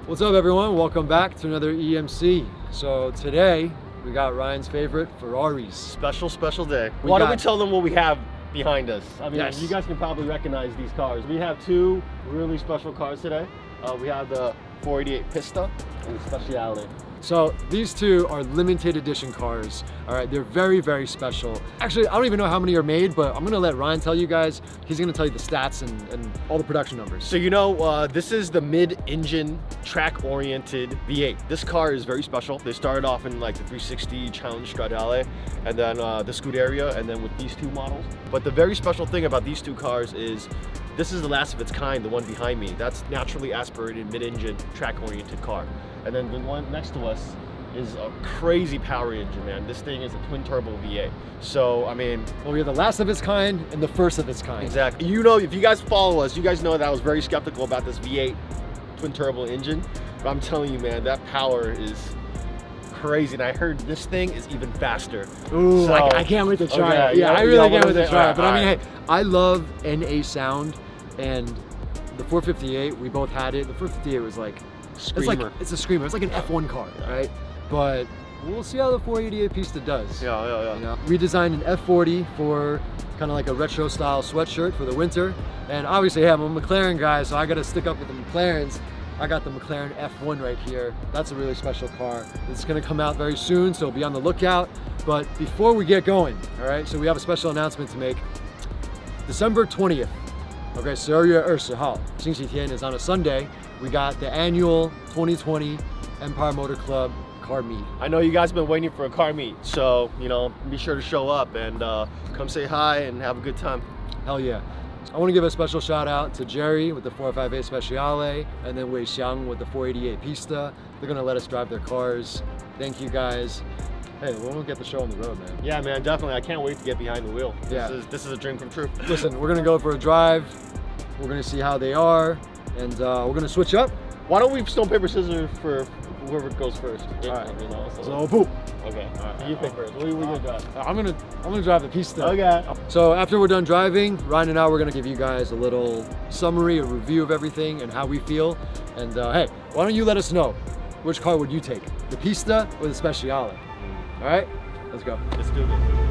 What's up, everyone? Welcome back to another EMC. So today we got Ryan's favorite Ferraris. Special day. Why don't we tell them what we have behind us? I mean, you guys can probably recognize these cars. We have two really special cars today. We have the 488 Pista and the Speciale. So these two are limited edition cars. All right, they're very, very special. Actually, I don't even know how many are made, but I'm gonna let Ryan tell you guys. He's gonna tell you the stats and all the production numbers. So you know, this is the mid-engine, track-oriented V8. This car is very special. They started off in like the 360 Challenge Stradale, and then the Scuderia, and then with these two models. But the very special thing about these two cars is this is the last of its kind, the one behind me. That's naturally aspirated mid-engine, track-oriented car. And then the one next to us is a crazy power engine, man. This thing is a twin turbo V8. So, I mean... Well, we have the last of its kind and the first of its kind. Exactly. You know, if you guys follow us, you guys know that I was very skeptical about this V8 twin turbo engine. But I'm telling you, man, that power is crazy. And I heard this thing is even faster. Ooh, so, I can't wait to try it. Yeah, I really can't wait to try it. But I mean, hey, I love NA sound, and the 458, we both had it. The 458 was like... Screamer. It's a screamer. It's like an F1 car, right? But we'll see how the 488 Pista does. Yeah. You know, we designed an F40 for kind of like a retro style sweatshirt for the winter. And obviously, yeah, I'm a McLaren guy, so I got to stick up with the McLarens. I got the McLaren F1 right here. That's a really special car. It's going to come out very soon, so be on the lookout. But before we get going, all right, so we have a special announcement to make. December 20th, okay, 12月20号, 星期天 is on a Sunday. We got the annual 2020 Empire Motor Club car meet. I know you guys have been waiting for a car meet, so, you know, be sure to show up and come say hi and have a good time. Hell yeah. I want to give a special shout out to Jerry with the 458 Speciale and then Wei Xiang with the 488 Pista. They're going to let us drive their cars. Thank you guys. Hey, we'll get the show on the road, man. Yeah, man, definitely. I can't wait to get behind the wheel. Yeah. This is a dream come true. Listen, we're going to go for a drive. We're going to see how they are. And we're gonna switch up. Why don't we stone, paper, scissors for whoever goes first? All right. You know, so boom. Okay. All right. You pick first. What are you gonna drive? I'm gonna drive the Pista. Okay. So after we're done driving, Ryan and I we're gonna give you guys a little summary, a review of everything and how we feel. And hey, why don't you let us know which car would you take, the Pista or the Speciale? All right, let's go. Let's do this.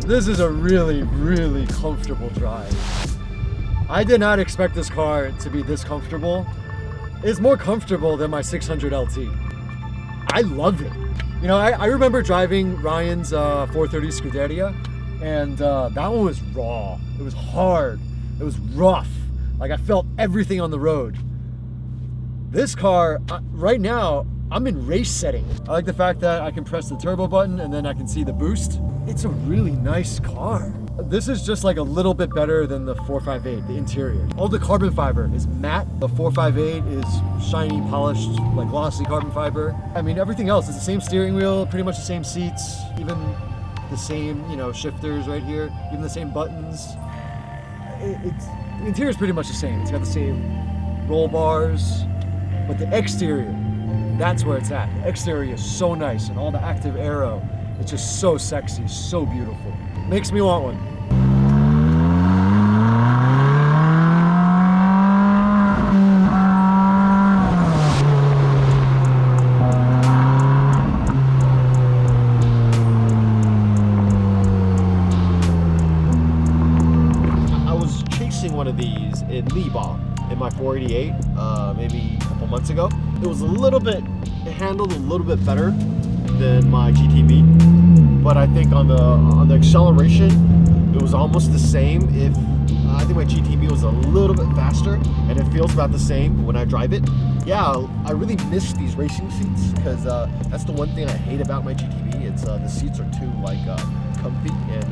This is a really, really comfortable drive. I did not expect this car to be this comfortable. It's more comfortable than my 600 LT. I love it. You know, I remember driving Ryan's 430 Scuderia, and that one was raw. It was hard. It was rough. Like, I felt everything on the road. This car, right now, I'm in race setting. I like the fact that I can press the turbo button and then I can see the boost. It's a really nice car. This is just like a little bit better than the 458, the interior. All the carbon fiber is matte. The 458 is shiny, polished, like glossy carbon fiber. I mean, everything else is the same steering wheel, pretty much the same seats, even the same, you know, shifters right here, even the same buttons. The interior is pretty much the same. It's got the same roll bars, but the exterior, that's where it's at. The exterior is so nice, and all the active aero, it's just so sexy, so beautiful. Makes me want one. I was chasing one of these in Liban, in my 488 maybe a couple months ago. It handled a little bit better than my GTB, but I think on the acceleration, it was almost the same. I think my GTB was a little bit faster, and it feels about the same when I drive it. Yeah, I really miss these racing seats because that's the one thing I hate about my GTB. It's the seats are too like comfy, and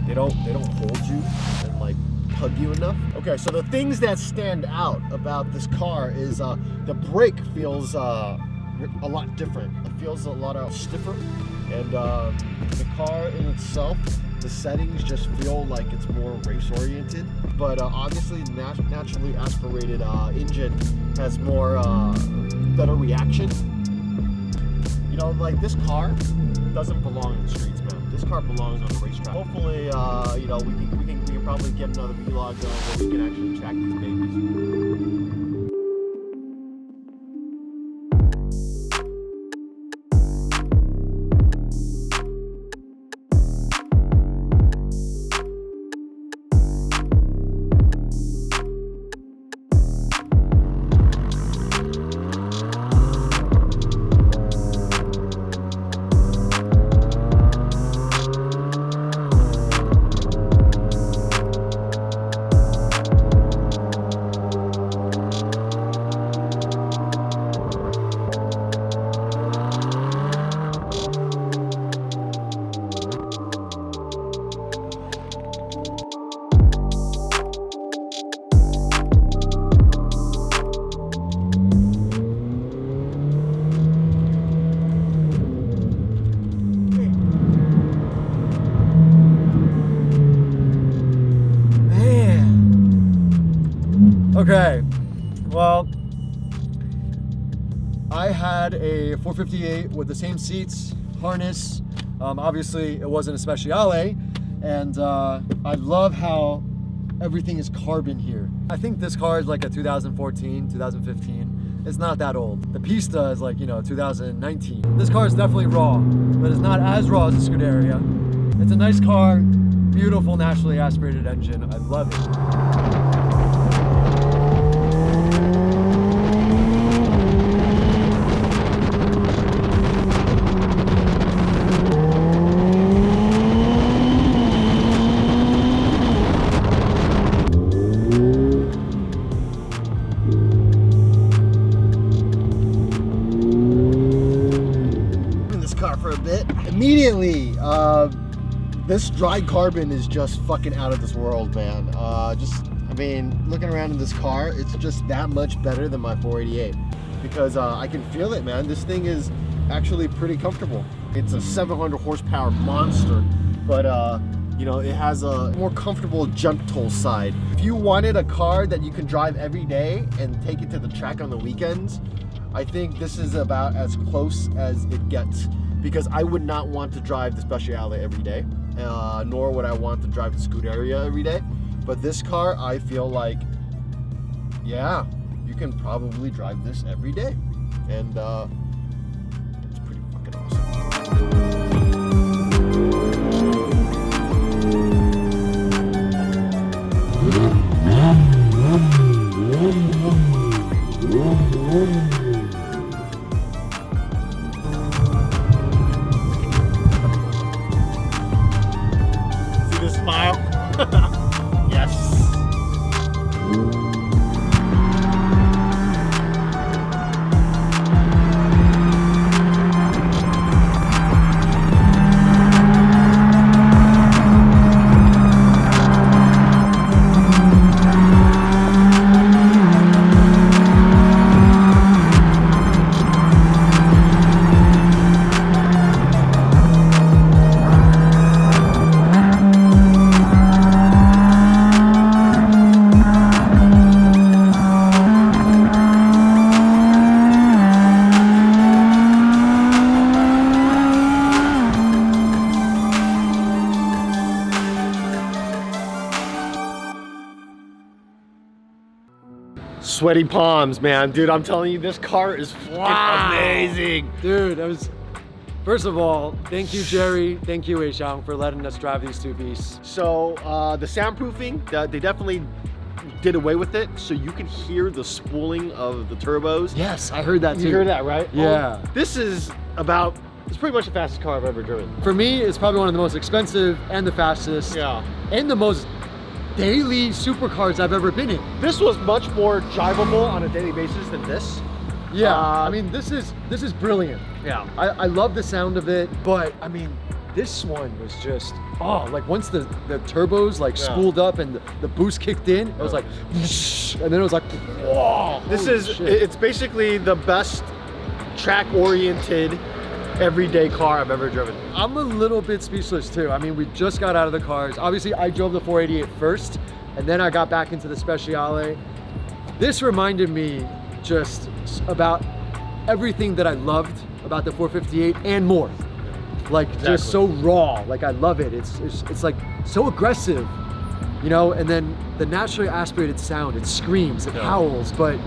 they don't hold you and like hug you enough. Okay, so the things that stand out about this car is the brake feels a lot different. It feels a lot stiffer, and the car in itself, the settings just feel like it's more race oriented, but obviously naturally aspirated engine has more better reaction. You know, like this car doesn't belong in the streets, man. This car belongs on the racetrack. Hopefully, you know, we can probably get another vlog where we can actually track these babies. Okay, well, I had a 458 with the same seats, harness. Obviously, it wasn't a Speciale, and I love how everything is carbon here. I think this car is like a 2014, 2015. It's not that old. The Pista is like, you know, 2019. This car is definitely raw, but it's not as raw as the Scuderia. It's a nice car, beautiful naturally aspirated engine. I love it. For a bit. Immediately, this dry carbon is just fucking out of this world, man. I mean, looking around in this car, it's just that much better than my 488 because I can feel it, man. This thing is actually pretty comfortable. It's a 700 horsepower monster, but you know, it has a more comfortable gentle side. If you wanted a car that you can drive every day and take it to the track on the weekends, I think this is about as close as it gets. Because I would not want to drive the Speciale every day, nor would I want to drive the Scuderia every day. But this car, I feel like, yeah, you can probably drive this every day. And it's pretty fucking awesome. Smile. Yes. Sweaty palms, man. Dude, I'm telling you, this car is amazing. Dude, first of all, thank you, Jerry. Thank you, Wei Xiang, for letting us drive these two beasts. So the soundproofing, they definitely did away with it so you could hear the spooling of the turbos. Yes, I heard that too. You heard that, right? Yeah. It's pretty much the fastest car I've ever driven. For me, it's probably one of the most expensive and the fastest. Yeah. And the most daily supercars I've ever been in. This was much more drivable on a daily basis than this. Yeah, I mean, this is brilliant. Yeah. I love the sound of it, but I mean, this one was just, like once the turbos like spooled up and the boost kicked in, it was like, and then it was like, whoa. It's basically the best track-oriented everyday car I've ever driven. I'm a little bit speechless too. I mean, we just got out of the cars. Obviously, I drove the 488 first, and then I got back into the Speciale. This reminded me just about everything that I loved about the 458 and more. Like just so raw. Like I love it. It's like so aggressive, you know. And then the naturally aspirated sound. It screams, it howls, but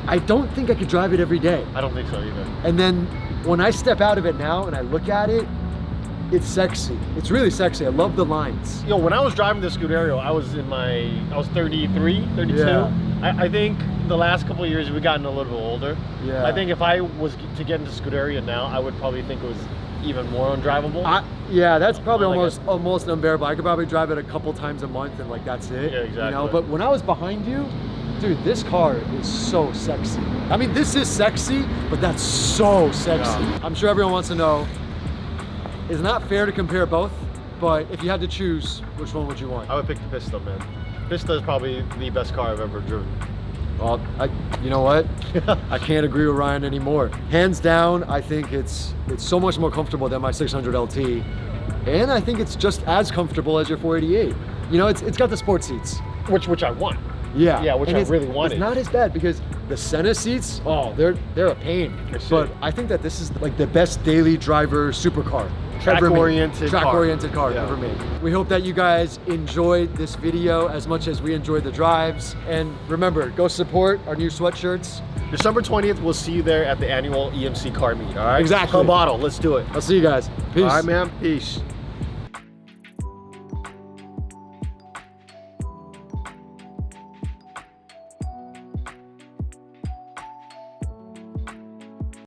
I don't think I could drive it every day. I don't think so either. And then when I step out of it now and I look at it, it's sexy. It's really sexy. I love the lines. You know, when I was driving the Scuderia, I was 33, 32. Yeah. I think the last couple of years we've gotten a little bit older. Yeah. I think if I was to get into Scuderia now, I would probably think it was even more undrivable. Yeah, that's probably almost unbearable. I could probably drive it a couple times a month and like that's it. Yeah, exactly. You know, but when I was behind you, dude, this car is so sexy. I mean, this is sexy, but that's so sexy. Yeah. I'm sure everyone wants to know, it's not fair to compare both, but if you had to choose, which one would you want? I would pick the Pista, man. Pista is probably the best car I've ever driven. Well, you know what? I can't agree with Ryan anymore. Hands down, I think it's so much more comfortable than my 600 LT. And I think it's just as comfortable as your 488. You know, it's got the sport seats. Which I want. Yeah. Yeah, which I really wanted. It's not as bad because the Senna seats, they're a pain. But I think that this is like the best daily driver supercar. Track-oriented car ever made. We hope that you guys enjoyed this video as much as we enjoyed the drives. And remember, go support our new sweatshirts. December 20th, we'll see you there at the annual EMC car meet, all right? Exactly. Come bottle, let's do it. I'll see you guys. Peace. All right, man, peace.